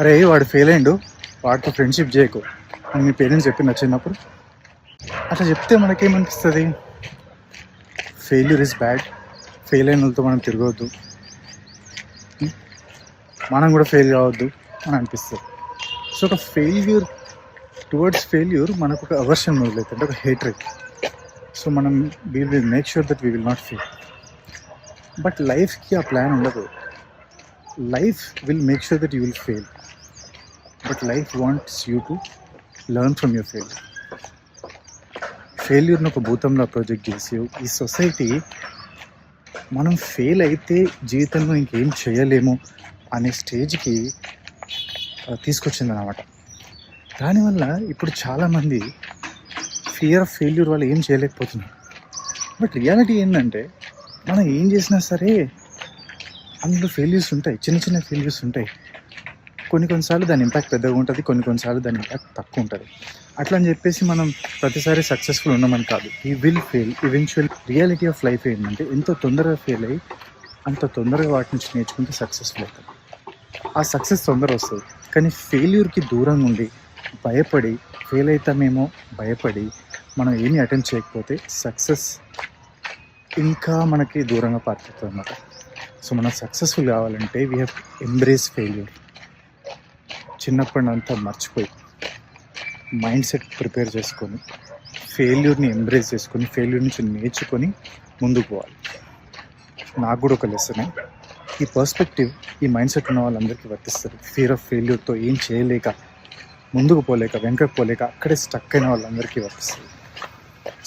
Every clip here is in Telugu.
అరే వాడు ఫెయిల్ అయ్యిండు, వాడితో ఫ్రెండ్షిప్ చేయకు అని మీ పేరెంట్స్ చెప్పి నచ్చినప్పుడు అట్లా చెప్తే మనకేమనిపిస్తుంది? ఫెయిల్యూర్ ఇస్ బ్యాడ్, ఫెయిల్ అయిన వాళ్ళతో మనం తిరగవద్దు, మనం కూడా ఫెయిల్ కావద్దు అని అనిపిస్తుంది. సో ఒక ఫెయిల్యూర్ టువర్డ్స్ ఫెయిల్యూర్ మనకు ఒక అవర్షన్ మొదలవుతుంది, ఒక హేట్రెడ్. సో మనం we will make sure that we will not fail. But లైఫ్కి ఆ ప్లాన్ ఉండదు. Life will make sure that you will fail, but life wants you to learn from your failure. ఫెయిల్యూర్ని ఒక భూతంలో ప్రొజెక్ట్ చేసి ఈ సొసైటీ మనం ఫెయిల్ అయితే జీవితంలో ఇంకేం చేయలేము అనే స్టేజ్కి తీసుకొచ్చింది అన్నమాట. దానివల్ల ఇప్పుడు చాలామంది ఫియర్ ఆఫ్ ఫెయిల్యూర్ వల్ల ఏం చేయలేకపోతున్నారు. బట్ రియాలిటీ ఏంటంటే మనం ఏం చేసినా సరే అందులో ఫెయిల్యూర్స్ ఉంటాయి, చిన్న చిన్న ఫెయిల్యూర్స్ ఉంటాయి. కొన్నిసార్లు దాని ఇంపాక్ట్ పెద్దగా ఉంటుంది, కొన్నిసార్లు దాని ఇంపాక్ట్ తక్కువ ఉంటుంది. అట్లా అని చెప్పేసి మనం ప్రతిసారి సక్సెస్ఫుల్ ఉన్నామని కాదు. ఈ will fail eventual. Reality of life ఏంటంటే ఎంత తొందరగా ఫెయిల్ అయ్యి అంత తొందరగా వాటి నుంచి నేర్చుకుంటే సక్సెస్ఫుల్ అవుతుంది. ఆ సక్సెస్ తొందరగా వస్తుంది. కానీ ఫెయిల్యూర్కి దూరంగా ఉండి భయపడి ఫెయిల్ అవుతామేమో భయపడి మనం ఏమీ అటెంప్ట్ చేయకపోతే సక్సెస్ ఇంకా మనకి దూరంగా పారిపోతుంది అన్నమాట. సో మనం సక్సెస్ఫుల్ కావాలంటే వీ హ్యావ్ ఎంబ్రేస్ ఫెయిల్యూర్. చిన్నప్పటినంతా మర్చిపోయి మైండ్ సెట్ ప్రిపేర్ చేసుకొని ఫెయిల్యూర్ని ఎంబ్రేస్ చేసుకొని ఫెయిల్యూర్ నుంచి నేర్చుకొని ముందుకు పోవాలి. నాకు కూడా ఒక లెసనే. ఈ పర్స్పెక్టివ్, ఈ మైండ్ సెట్ ఉన్న వాళ్ళందరికీ వర్తిస్తారు. ఫియర్ ఆఫ్ ఫెయిల్యూర్తో ఏం చేయలేక, ముందుకు పోలేక, వెనకకు పోలేక అక్కడే స్టక్ అయిన వాళ్ళందరికీ వర్తిస్తుంది.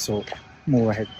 So move ahead.